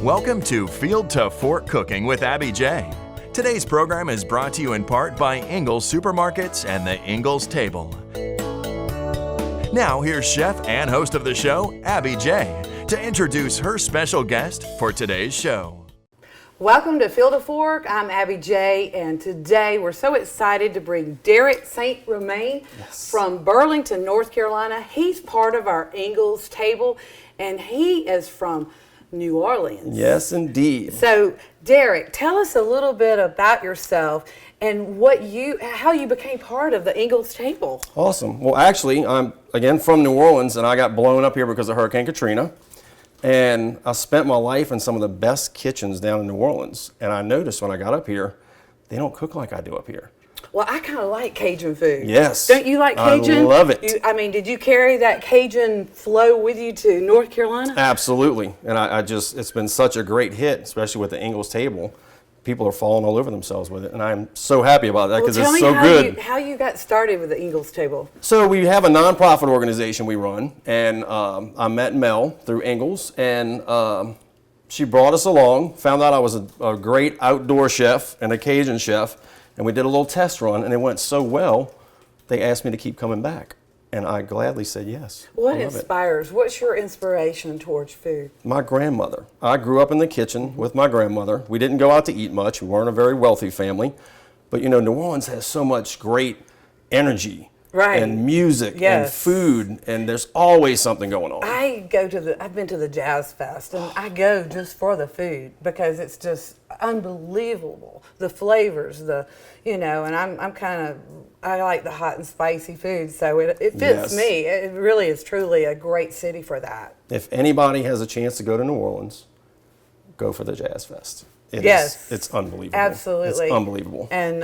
Welcome to Field to Fork Cooking with Abby J. Today's program is brought to you in part by Ingles Supermarkets and the Ingles Table. Now here's chef and host of the show, Abby J, to introduce her special guest for today's show. Welcome to Field to Fork. I'm Abby J, and today we're so excited to bring Derek St. Romain from Burlington, North Carolina. He's part of our Ingles Table, and he is from New Orleans. Yes, indeed. So, Derek, tell us a little bit about yourself and how you became part of the Ingles Table. Awesome. Well, actually, I'm again from New Orleans, and I got blown up here because of Hurricane Katrina. And I spent my life in some of the best kitchens down in New Orleans. And I noticed when I got up here, they don't cook like I do up here. Well, I kind of like Cajun food. Yes. Don't you like Cajun? I love it. Did you carry that Cajun flow with you to North Carolina? Absolutely. And it's been such a great hit, especially with the Ingles Table. People are falling all over themselves with it, and I'm so happy about that because it's so good. How you got started with the Ingles Table? So we have a nonprofit organization we run, and I met Mel through Ingles, and she brought us along, found out I was a great outdoor chef and a Cajun chef, and we did a little test run, and it went so well, they asked me to keep coming back. And I gladly said yes. What inspires? What's your inspiration towards food? My grandmother. I grew up in the kitchen with my grandmother. We didn't go out to eat much. We weren't a very wealthy family. But you know, New Orleans has so much great energy. Right. And music and food, and there's always something going on. I've been to the Jazz Fest, and I go just for the food because it's just unbelievable. The flavors, and I like the hot and spicy food, so it fits me. It really is truly a great city for that. If anybody has a chance to go to New Orleans, go for the Jazz Fest. It's unbelievable. Absolutely. It's unbelievable. And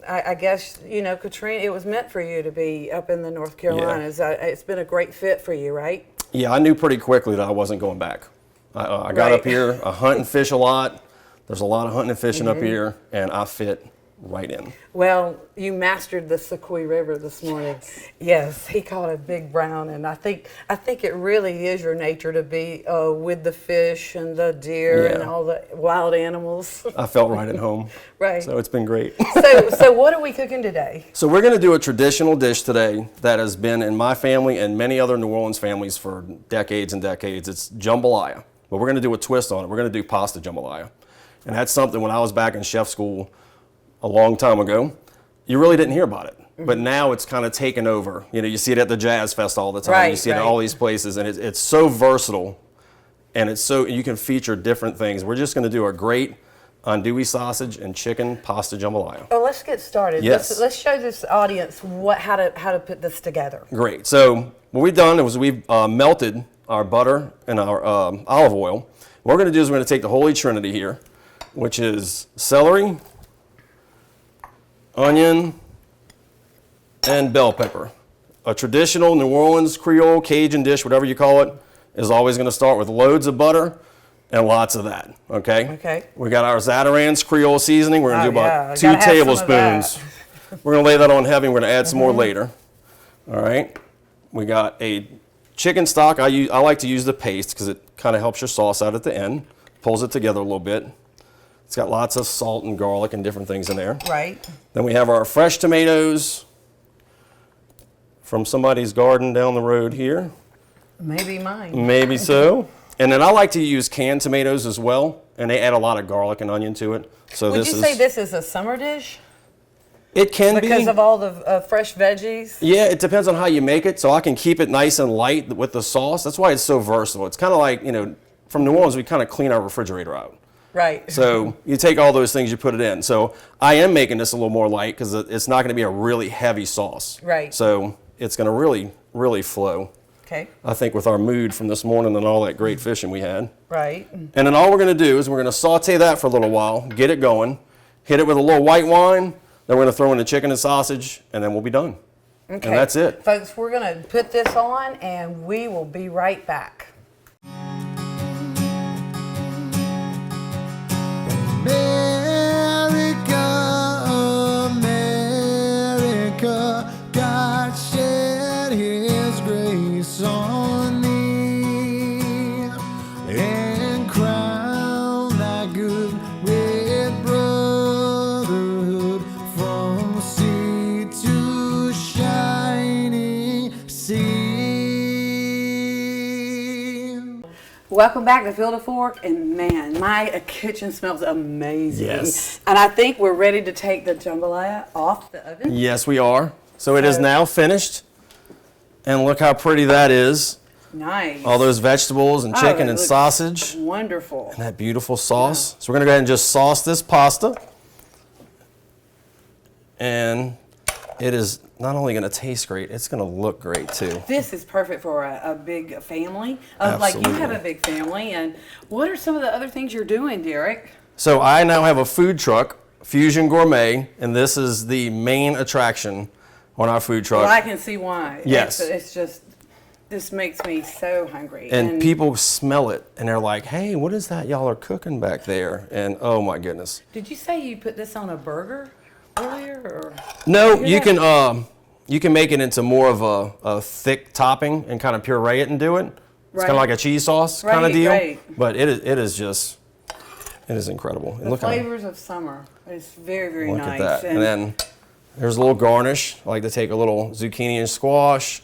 I guess, Katrina, it was meant for you to be up in the North Carolinas. Yeah. It's been a great fit for you, right? Yeah, I knew pretty quickly that I wasn't going back. I got up here, I hunt and fish a lot. There's a lot of hunting and fishing up here, and I fit right in. Well, you mastered the Sequoia River this morning. Yes, he caught a big brown, and I think it really is your nature to be with the fish and the deer and all the wild animals. I felt right at home. Right. So it's been great. So what are we cooking today? So we're going to do a traditional dish today that has been in my family and many other New Orleans families for decades and decades. It's jambalaya, but we're going to do a twist on it. We're going to do pasta jambalaya, and that's something when I was back in chef school a long time ago, you really didn't hear about it. Mm-hmm. But now it's kind of taken over. You know, you see it at the Jazz Fest all the time. Right, you see it at all these places, and it's so versatile, and you can feature different things. We're just going to do a great andouille sausage and chicken pasta jambalaya. Oh, let's get started. Yes. Let's show this audience how to put this together. Great. So what we've done is we've melted our butter and our olive oil. What we're going to do is we're going to take the Holy Trinity here, which is celery, onion, and bell pepper. A traditional New Orleans Creole Cajun dish, whatever you call it, is always going to start with loads of butter and lots of that, okay? Okay. We got our Zatarain's Creole seasoning. We're going to do about 2 Gotta have tablespoons. We're going to lay that on heavy. We're going to add some more later. All right. We got a chicken stock. I like to use the paste because it kind of helps your sauce out at the end, pulls it together a little bit. It's got lots of salt and garlic and different things in there. Right. Then we have our fresh tomatoes from somebody's garden down the road here. Maybe mine. Maybe so. And then I like to use canned tomatoes as well, and they add a lot of garlic and onion to it. So Would you say this is a summer dish? It can be. Because of all the fresh veggies? Yeah, it depends on how you make it. So I can keep it nice and light with the sauce. That's why it's so versatile. It's kind of like, from New Orleans, we kind of clean our refrigerator out. Right. So you take all those things, you put it in. So I am making this a little more light because it's not going to be a really heavy sauce. Right. So it's going to really, really flow. Okay. I think with our mood from this morning and all that great fishing we had. Right. And then all we're going to do is we're going to saute that for a little while, get it going, hit it with a little white wine, then we're going to throw in the chicken and sausage, and then we'll be done. Okay. And that's it. Folks, we're going to put this on, and we will be right back. America, God shed His grace on me and crowned welcome back to Field of Fork. And man, my kitchen smells amazing. Yes. And I think we're ready to take the jambalaya off the oven. Yes, we are. So it is now finished. And look how pretty that is. Nice. All those vegetables and chicken it and looks sausage. Wonderful. And that beautiful sauce. So we're going to go ahead and just sauce this pasta. And it is not only going to taste great, it's going to look great too. This is perfect for a big family. Like you have a big family. And what are some of the other things you're doing, Derek? So I now have a food truck, Fusion Gourmet, and this is the main attraction on our food truck. Well, I can see why. Yes. It's just, this makes me so hungry. And people smell it, and they're like, hey, what is that y'all are cooking back there? And oh my goodness. Did you say you put this on a burger earlier? Or? No, you can make it into more of a thick topping and kind of puree it and do it. It's kind of like a cheese sauce kind of deal. Right. But it is incredible. And The flavors of summer. It's very, very look nice. at that. And then there's a little garnish. I like to take a little zucchini and squash,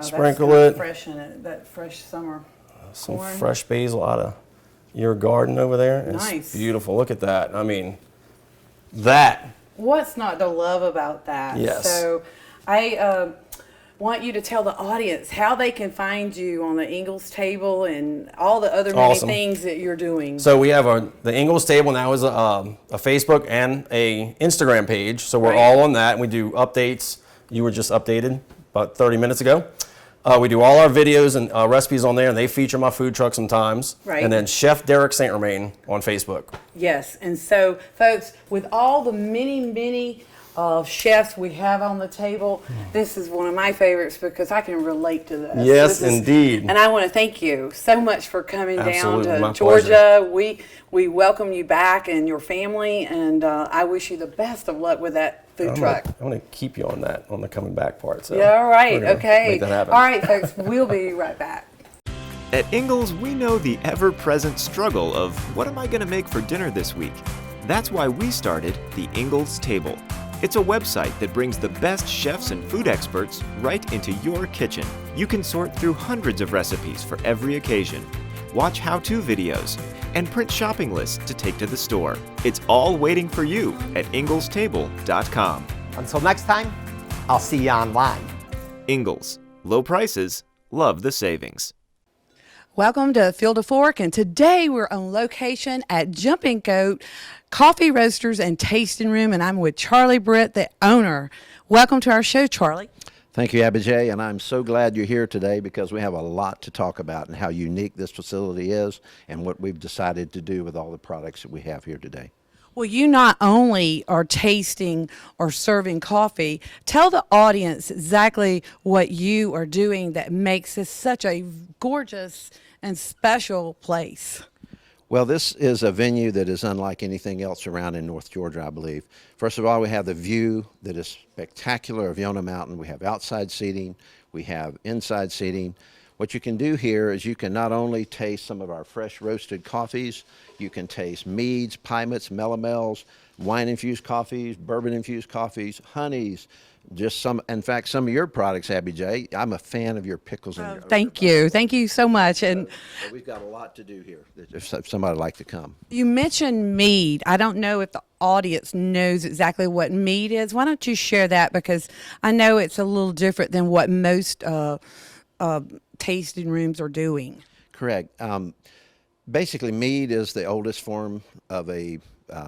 sprinkle that's it. Fresh in it, that fresh summer. Some corn. fresh basil out of your garden over there. It's Nice. beautiful. Look at that. I mean, that. What's not to love about that? Yes. So I want you to tell the audience how they can find you on the Ingalls table and all the other many Awesome. things that you're doing. So we have the Ingalls table now is a Facebook and a Instagram page. So we're Right. all on that, and we do updates. You were just updated about 30 minutes ago. We do all our videos and recipes on there, and they feature my food truck sometimes. Right. And then Chef Derek St. Romain on Facebook. Yes, and so, folks, with all the many chefs we have on the table, this is one of my favorites because I can relate to this. Yes, This is- indeed. And I want to thank you so much for coming Absolutely, down my to Georgia. pleasure. We welcome you back and your family, and I wish you the best of luck with that food truck. I'm going to keep you on that, on the coming back part. So Yeah, all right, we're gonna okay. Make that happen. All right, folks, we'll be right back. At Ingalls, we know the ever-present struggle of what am I going to make for dinner this week? That's why we started the Ingalls Table. It's a website that brings the best chefs and food experts right into your kitchen. You can sort through hundreds of recipes for every occasion, watch how-to videos, and print shopping lists to take to the store. It's all waiting for you at inglestable.com. Until next time, I'll see you online. Ingalls. Low prices, love the savings. Welcome to Field of Fork, and today we're on location at Jumping Goat Coffee Roasters and Tasting Room, and I'm with Charlie Britt, the owner. Welcome to our show, Charlie. Thank you, Abby J, and I'm so glad you're here today because we have a lot to talk about and how unique this facility is and what we've decided to do with all the products that we have here today. Well, you not only are tasting or serving coffee, tell the audience exactly what you are doing that makes this such a gorgeous and special place. Well, this is a venue that is unlike anything else around in North Georgia, I believe. First of all, we have the view that is spectacular of Yonah Mountain. We have outside seating, we have inside seating. What you can do here is you can not only taste some of our fresh roasted coffees, you can taste meads, pimates, melomels, wine-infused coffees, bourbon-infused coffees, honeys, just some, in fact, some of your products, Abby J. I'm a fan of your pickles. And your Thank you. Thank you so much. And so we've got a lot to do here if somebody would like to come. you mentioned mead. I don't know if the audience knows exactly what mead is. Why don't you share that? Because I know it's a little different than what most tasting rooms are doing. Correct. Basically, mead is the oldest form of a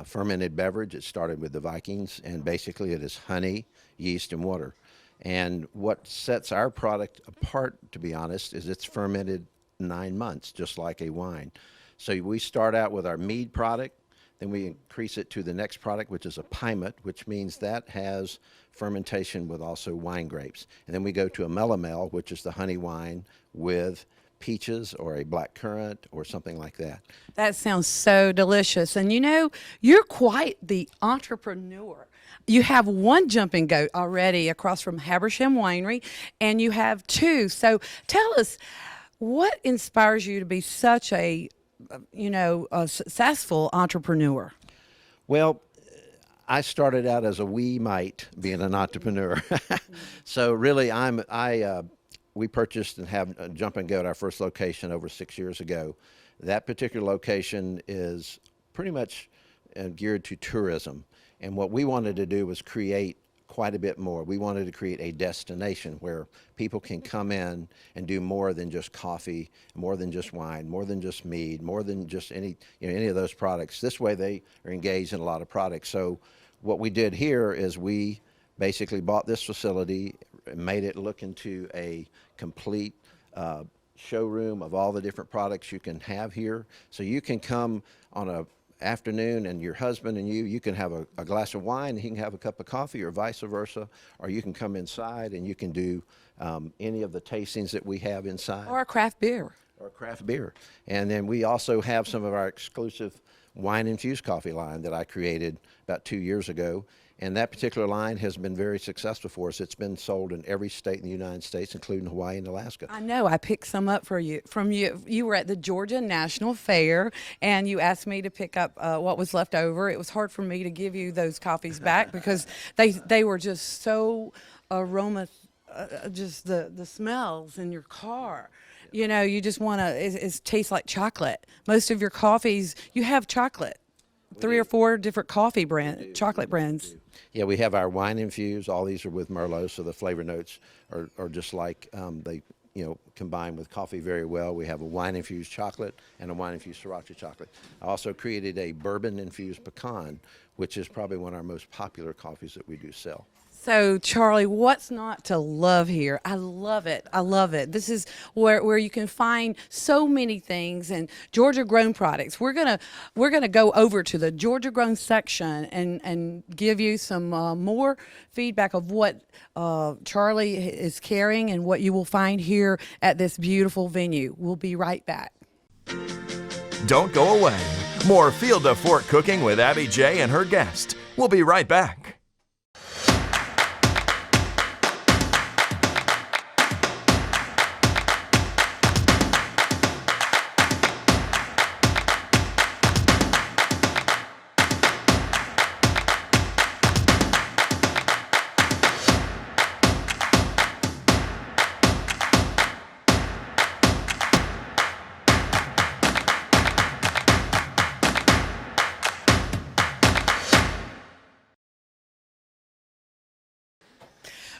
fermented beverage. It started with the Vikings, and basically it is honey, yeast, and water. And what sets our product apart, to be honest, is it's fermented 9 months, just like a wine. So we start out with our mead product, then we increase it to the next product, which is a pimate, which means that has fermentation with also wine grapes. And then we go to a melomel, which is the honey wine with peaches or a black currant or something like that. That sounds so delicious. And you know, you're quite the entrepreneur. You have one Jumping Goat already across from Habersham Winery, and you have two. So tell us, what inspires you to be such a successful entrepreneur? Well, I started out as a wee mite being an entrepreneur. So really, I we purchased and have Jump and Goat, our first location, over 6 years ago. That particular location is pretty much geared to tourism. And what we wanted to do was create quite a bit more. We wanted to create a destination where people can come in and do more than just coffee, more than just wine, more than just mead, more than just any of those products. This way they are engaged in a lot of products. So what we did here is we basically bought this facility, made it look into a complete showroom of all the different products you can have here. So you can come on a afternoon and your husband and you can have a glass of wine and he can have a cup of coffee, or vice versa, or you can come inside and you can do any of the tastings that we have inside. Or a craft beer. Or craft beer. And then we also have some of our exclusive wine-infused coffee line that I created about 2 years ago. And that particular line has been very successful for us. It's been sold in every state in the United States, including Hawaii and Alaska. I know. I picked some up from you. You were at the Georgia National Fair, and you asked me to pick up what was left over. It was hard for me to give you those coffees back because they were just so just the smells in your car. You know, you just want to, it tastes like chocolate. Most of your coffees, you have chocolate. 3 or 4 different chocolate brands. Yeah, we have our wine infused. All these are with Merlot, so the flavor notes are just like they combine with coffee very well. We have a wine infused chocolate and a wine infused sriracha chocolate. I also created a bourbon infused pecan, which is probably one of our most popular coffees that we do sell. So, Charlie, what's not to love here? I love it. I love it. This is where you can find so many things and Georgia-grown products. We're gonna go over to the Georgia-grown section and give you some more feedback of what Charlie is carrying and what you will find here at this beautiful venue. We'll be right back. Don't go away. More Field to Fork Cooking with Abby J and her guest. We'll be right back.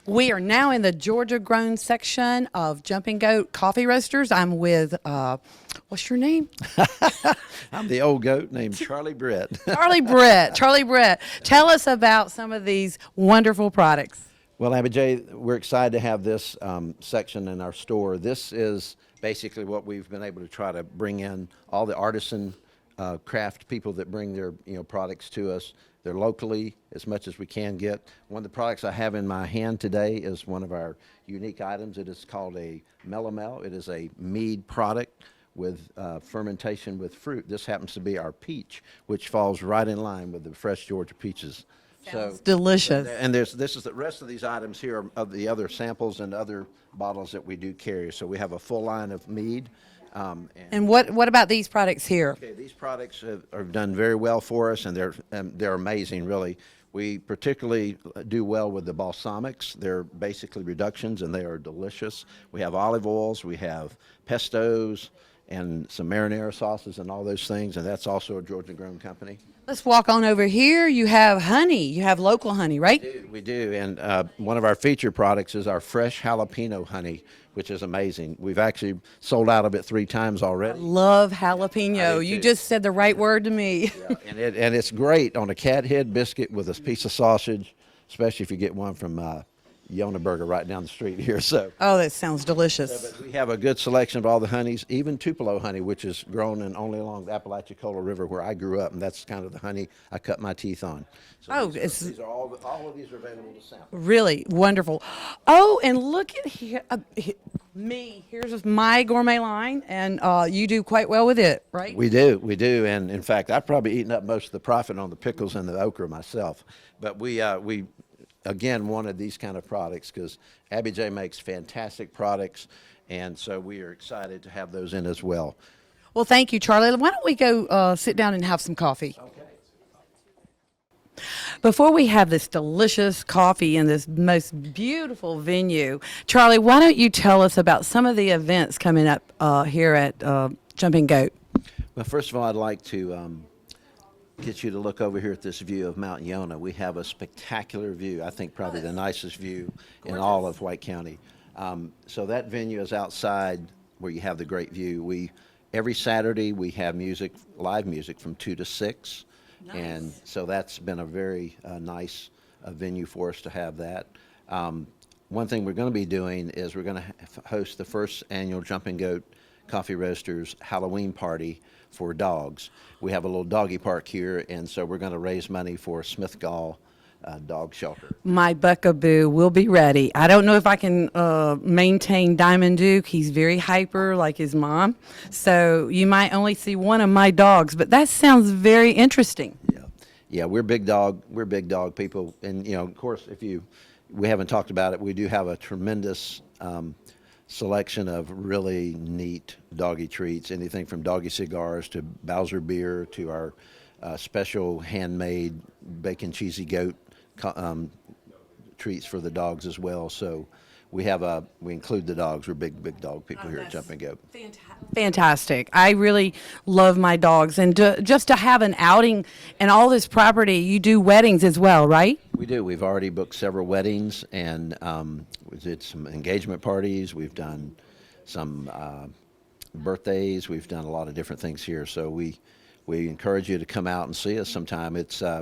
We are now in the Georgia-grown section of Jumping Goat Coffee Roasters. I'm with, what's your name? I'm the old goat named Charlie Brett. Charlie Brett. Tell us about some of these wonderful products. Well, Abby J, we're excited to have this section in our store. This is basically what we've been able to try to bring in, all the artisan craft people that bring their products to us. They're locally as much as we can get. One of the products I have in my hand today is one of our unique items. It is called a Melomel. It is a mead product with fermentation with fruit. This happens to be our peach, which falls right in line with the fresh Georgia peaches. Sounds delicious. And this is the rest of these items here are of the other samples and other bottles that we do carry. So we have a full line of mead. And what about these products here? Okay, these products have done very well for us, and they're amazing, really. We particularly do well with the balsamics. They're basically reductions, and they are delicious. We have olive oils, we have pestos, and some marinara sauces and all those things, and that's also a Georgia-grown company. Let's walk on over here. You have honey. You have local honey, right? We do, and one of our featured products is our fresh jalapeno honey, which is amazing. We've actually sold out of it 3 times already. Love jalapeno. You just said the right word to me. Yeah, and it's great on a cat head biscuit with a piece of sausage, especially if you get one from Yona Burger right down the street here. So. Oh, that sounds delicious. But we have a good selection of all the honeys, even Tupelo honey, which is grown only along the Apalachicola River where I grew up, and that's kind of the honey I cut my teeth on. So these are all of these are available to sample. Really wonderful. Oh, and look at here, me. Here's my gourmet line, and you do quite well with it, right? We do, and in fact, I've probably eaten up most of the profit on the pickles and the okra myself. But we again wanted these kind of products because Abby J makes fantastic products, and so we are excited to have those in as well. Well, thank you, Charlie. Why don't we go sit down and have some coffee? Okay. before we have this delicious coffee in this most beautiful venue, Charlie, why don't you tell us about some of the events coming up here at Jumping Goat? Well, first of all, I'd like to get you to look over here at this view of Mount Yonah. We have a spectacular view. I think probably the nicest view in all of White County. So that venue is outside where you have the great view. Every Saturday we have live music from 2 to 6. Nice. And so that's been a very nice venue for us to have that. One thing we're going to be doing is we're going to host the first annual Jumping Goat Coffee Roasters Halloween party for dogs. We have a little doggy park here, and so we're going to raise money for Smith Gall dog shelter. My Buckaboo will be ready. I don't know if I can maintain Diamond Duke. He's very hyper like his mom. So you might only see one of my dogs, but that sounds very interesting. Yeah, we're big dog people. And, of course, we haven't talked about it, we do have a tremendous selection of really neat doggy treats, anything from doggy cigars to Bowser beer to our special handmade bacon cheesy goat treats for the dogs as well. So we include the dogs. We're big dog people here at Jumping Goat. Fantastic. I really love my dogs, and just to have an outing and all this property. You do weddings as well, right? We do. We've already booked several weddings, and we did some engagement parties. We've done some birthdays. We've done a lot of different things here. So we encourage you to come out and see us sometime.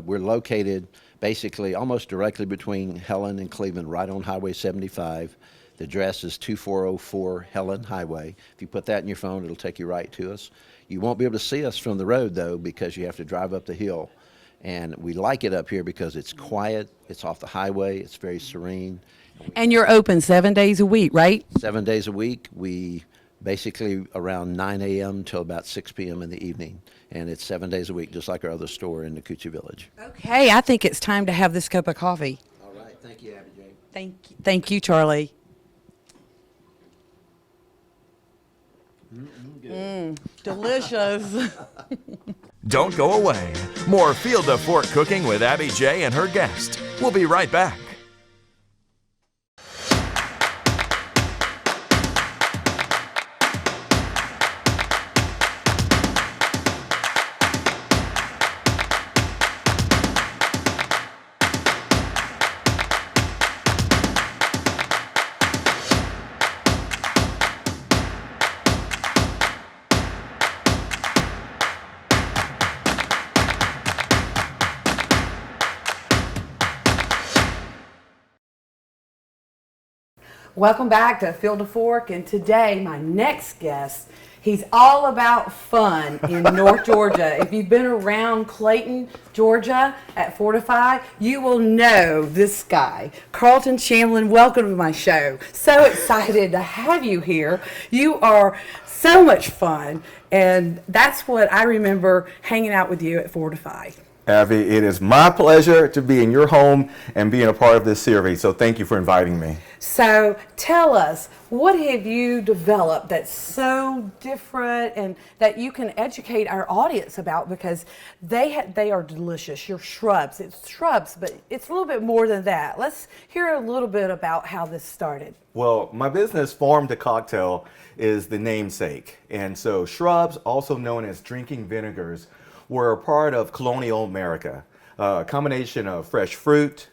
We're located basically almost directly between Helen and Cleveland, right on Highway 75. The address is 2404 Helen Highway. If you put that in your phone, it'll take you right to us. You won't be able to see us from the road, though, because you have to drive up the hill. And we like it up here because it's quiet, it's off the highway, it's very serene. And you're open 7 days a week, right? 7 days a week. We basically around 9 a.m. till about 6 p.m. in the evening. And it's 7 days a week, just like our other store in Nakuchi Village. Okay, I think it's time to have this cup of coffee. All right. Thank you, Abby Jane. Thank you, Charlie. Delicious. Don't go away. More Field to Fork cooking with Abby J and her guest. We'll be right back. Welcome back to Field to Fork, and today my next guest, he's all about fun in North Georgia. If you've been around Clayton, Georgia at Fortify, you will know this guy. Carlton Shamlin, welcome to my show. So excited to have you here. You are so much fun, and that's what I remember hanging out with you at Fortify. Abby, it is my pleasure to be in your home and being a part of this series, so thank you for inviting me. So tell us, what have you developed that's so different and that you can educate our audience about, because they are delicious. Your shrubs, it's shrubs, but it's a little bit more than that. Let's hear a little bit about how this started. Well, my business, Farm to Cocktail, is the namesake, and so shrubs, also known as drinking vinegars, were a part of colonial America, a combination of fresh fruit,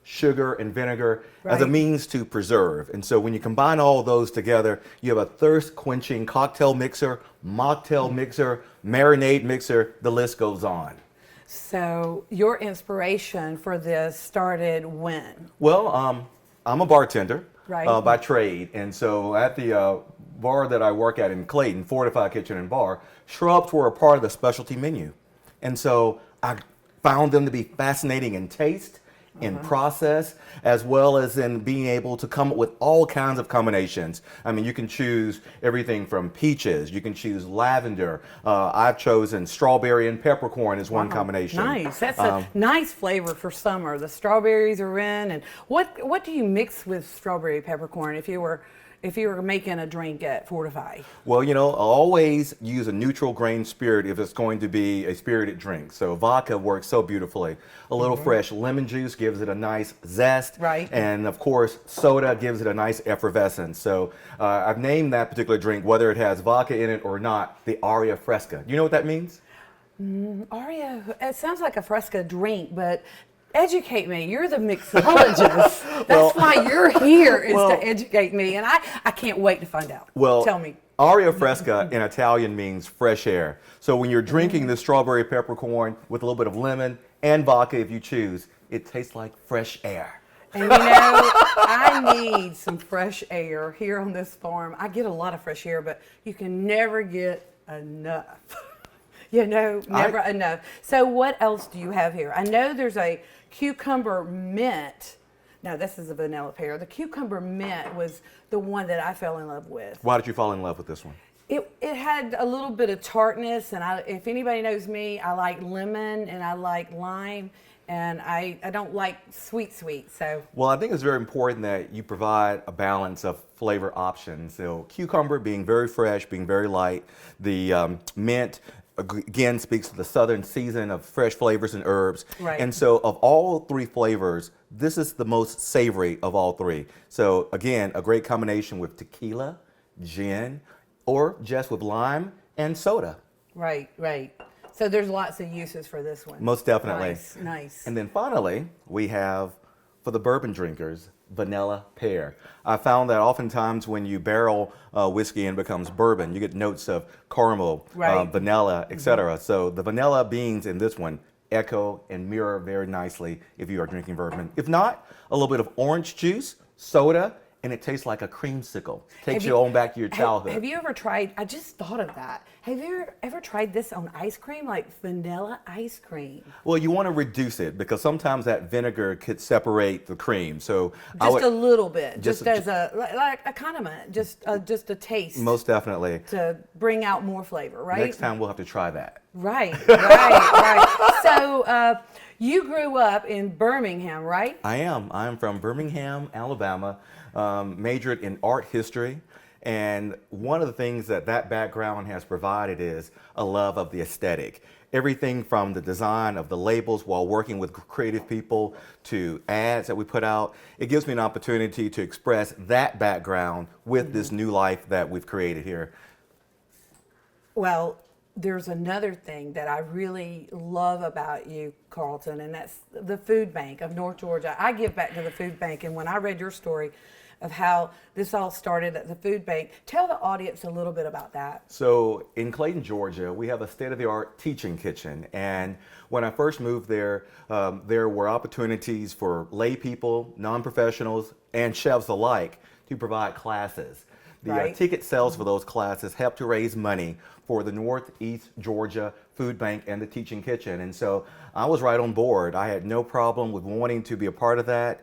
sugar, and vinegar as a means to preserve. And so when you combine all those together, you have a thirst-quenching cocktail mixer, mocktail mixer, marinade mixer, the list goes on. So your inspiration for this started when? Well, I'm a bartender Right. by trade, and so at the bar that I work at in Clayton, Fortify Kitchen and Bar, shrubs were a part of the specialty menu. And so I found them to be fascinating in taste, in process, as well as in being able to come up with all kinds of combinations. I mean, you can choose everything from peaches, you can choose lavender. I've chosen strawberry and peppercorn as one combination. Nice. That's a nice flavor for summer. The strawberries are in. And what do you mix with strawberry peppercorn? If you were, if you were making a drink at Fortify? Well, always use a neutral grain spirit if it's going to be a spirited drink. So vodka works so beautifully. A little fresh lemon juice gives it a nice zest. Right. And of course, soda gives it a nice effervescence. So I've named that particular drink, whether it has vodka in it or not, the Aria Fresca. You know what that means? Aria, it sounds like a Fresca drink, but educate me. You're the mixologist. That's why you're here, is to educate me, and I can't wait to find out. Well, tell me. Aria Fresca in Italian means fresh air. So when you're drinking this strawberry peppercorn with a little bit of lemon and vodka if you choose, it tastes like fresh air. And I need some fresh air here on this farm. I get a lot of fresh air, but you can never get enough. Never enough. So what else do you have here? I know there's a cucumber mint. No, this is a vanilla pear. The cucumber mint was the one that I fell in love with. Why did you fall in love with this one? It had a little bit of tartness, and if anybody knows me, I like lemon and I like lime, and I don't like sweet. So well, I think it's very important that you provide a balance of flavor options. So cucumber being very fresh, being very light. The mint again speaks to the southern season of fresh flavors and herbs. Right. And so of all three flavors, this is the most savory of all three. So again, a great combination with tequila, gin, or just with lime and soda. Right. So there's lots of uses for this one. Most definitely. Nice. And then finally, we have, for the bourbon drinkers, vanilla pear. I found that oftentimes when you barrel whiskey and it becomes bourbon, you get notes of caramel, vanilla, etc. So the vanilla beans in this one echo and mirror very nicely if you are drinking bourbon. If not, a little bit of orange juice, soda, and it tastes like a creamsicle. Takes you on back to your childhood. Have you ever tried, I just thought of that. Have you ever tried this on ice cream, like vanilla ice cream? Well, you want to reduce it because sometimes that vinegar could separate the cream. So just a little bit, just as like a condiment, just a taste. Most definitely. To bring out more flavor, right? Next time we'll have to try that. Right. So you grew up in Birmingham, right? I am. I am from Birmingham, Alabama. Majored in art history, and one of the things that background has provided is a love of the aesthetic. Everything from the design of the labels while working with creative people to ads that we put out. It gives me an opportunity to express that background with this new life that we've created here. Well, there's another thing that I really love about you, Carlton, and that's the food bank of North Georgia. I give back to the food bank, and when I read your story of how this all started at the food bank, tell the audience a little bit about that. So in Clayton, Georgia, we have a state-of-the-art teaching kitchen, and when I first moved there, there were opportunities for lay people, non-professionals, and chefs alike to provide classes. The ticket sales for those classes help to raise money for the Northeast Georgia Food Bank and the Teaching Kitchen. And so I was right on board. I had no problem with wanting to be a part of that,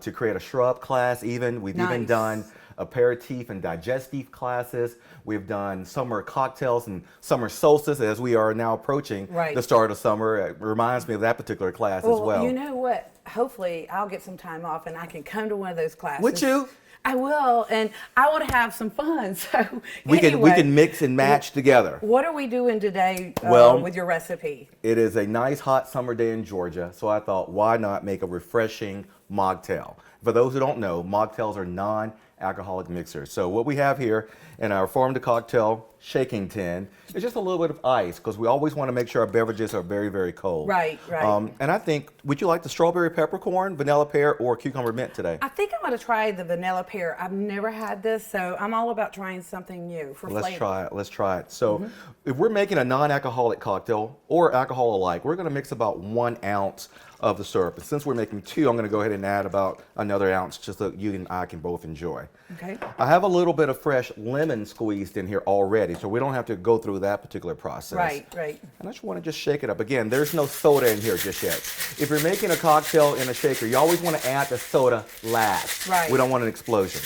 to create a shrub class even. We've even done aperitif and digestive classes. We've done summer cocktails and summer solstice as we are now approaching the start of summer. It reminds me of that particular class as well. You know what? Hopefully I'll get some time off and I can come to one of those classes. Would you? I will, and I want to have some fun. So we can mix and match together. What are we doing today with your recipe? It is a nice hot summer day in Georgia, so I thought, why not make a refreshing mocktail? For those who don't know, mocktails are non-alcoholic mixers. So what we have here in our farm to cocktail shaking tin is just a little bit of ice, because we always want to make sure our beverages are very, very cold. Right. And I think, would you like the strawberry peppercorn, vanilla pear, or cucumber mint today? I think I'm going to try the vanilla pear. I've never had this, so I'm all about trying something new for flavor. Let's try it. So if we're making a non-alcoholic cocktail or alcohol alike, we're going to mix about 1 ounce of the syrup. And since we're making 2, I'm going to go ahead and add about another ounce just so you and I can both enjoy. Okay. I have a little bit of fresh lemon squeezed in here already, so we don't have to go through that particular process. Right. And I just want to just shake it up. Again, there's no soda in here just yet. If you're making a cocktail in a shaker, you always want to add the soda last. Right. We don't want an explosion.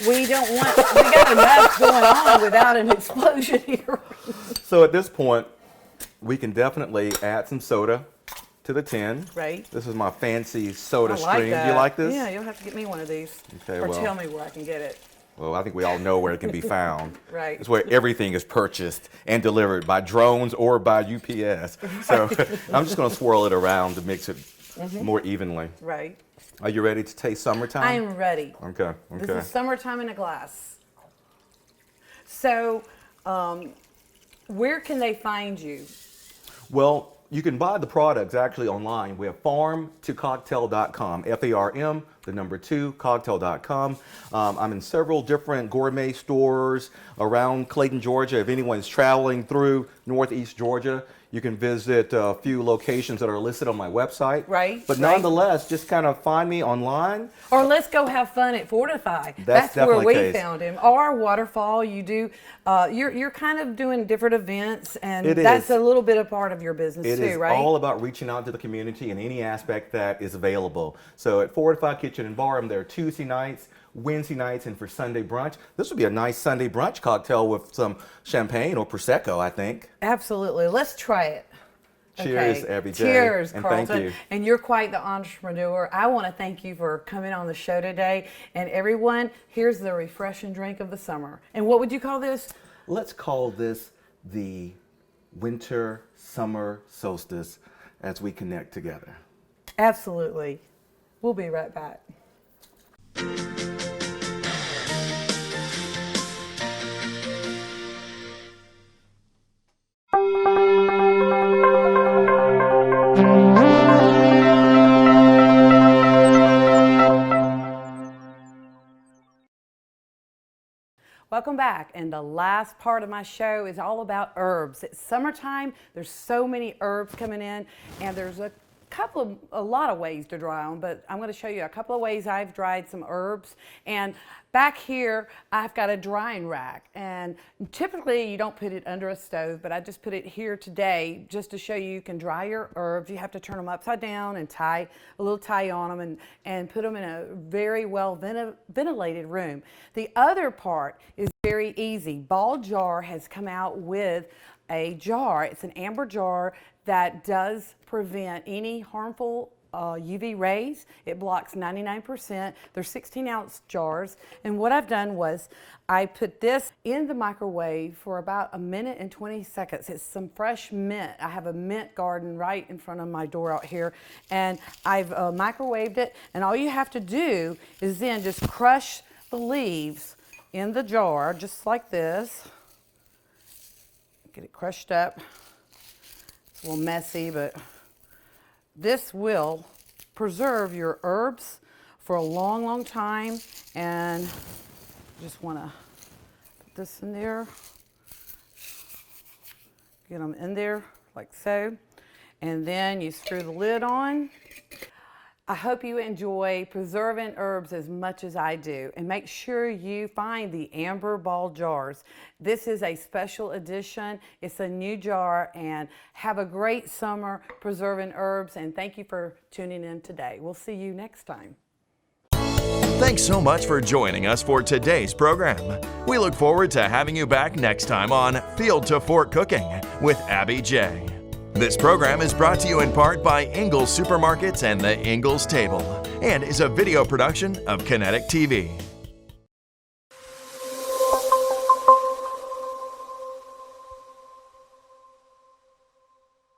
We got enough going on without an explosion here. So at this point, we can definitely add some soda to the tin. Right. This is my fancy soda I like stream. that. Do you like this? Yeah, you'll have to get me one of these. Okay, or well, tell me where I can get it. Well, I think we all know where it can be found. Right. It's where everything is purchased and delivered by drones or by UPS. So I'm just going to swirl it around to mix it more evenly. Right. Are you ready to taste summertime? I am ready. Okay. This is summertime in a glass. So, where can they find you? Well, you can buy the products actually online. We have farm2cocktail.com, F-A-R-M, the number 2, cocktail.com. I'm in several different gourmet stores around Clayton, Georgia. If anyone's traveling through Northeast Georgia, you can visit a few locations that are listed on my website. Right. But nonetheless, just kind of find me online. Or let's go have fun at Fortify. That's where definitely we the case. found him. Or Waterfall. You do. You're kind of doing different events, and It that's is. a little bit of part of your business It too, is right? all about reaching out to the community in any aspect that is available. So at Fortify Kitchen and Bar, I'm there Tuesday nights, Wednesday nights, and for Sunday brunch. This would be a nice Sunday brunch cocktail with some champagne or Prosecco, I think. Absolutely. Let's try it. Cheers, Abby J. Cheers, And Carlton. thank you. And you're quite the entrepreneur. I want to thank you for coming on the show today. And everyone, here's the refreshing drink of the summer. And what would you call this? Let's call this the winter summer solstice as we connect together. Absolutely. We'll be right back. Welcome back, and the last part of my show is all about herbs. It's summertime, there's so many herbs coming in, and there's a lot of ways to dry them, but I'm going to show you a couple of ways I've dried some herbs. And back here, I've got a drying rack, and typically you don't put it under a stove, but I just put it here today just to show you can dry your herbs. You have to turn them upside down and tie a little tie on them and put them in a very well ventilated room. The other part is very easy. Ball Jar has come out with a jar. It's an amber jar that does prevent any harmful UV rays. It blocks 99%. They're 16-ounce jars. And what I've done was I put this in the microwave for about 1 minute and 20 seconds. It's some fresh mint. I have a mint garden right in front of my door out here. And I've microwaved it. And all you have to do is then just crush the leaves in the jar, just like this. Get it crushed up. It's a little messy, but this will preserve your herbs for a long, long time. And just want to put this in there. Get them in there like so. And then you screw the lid on. I hope you enjoy preserving herbs as much as I do, and make sure you find the amber ball jars. This is a special edition. It's a new jar, and have a great summer preserving herbs, and thank you for tuning in today. We'll see you next time. Thanks so much for joining us for today's program. We look forward to having you back next time on Field to Fork Cooking with Abby J. This program is brought to you in part by Ingles Supermarkets and the Ingles Table, and is a video production of Kinetic TV.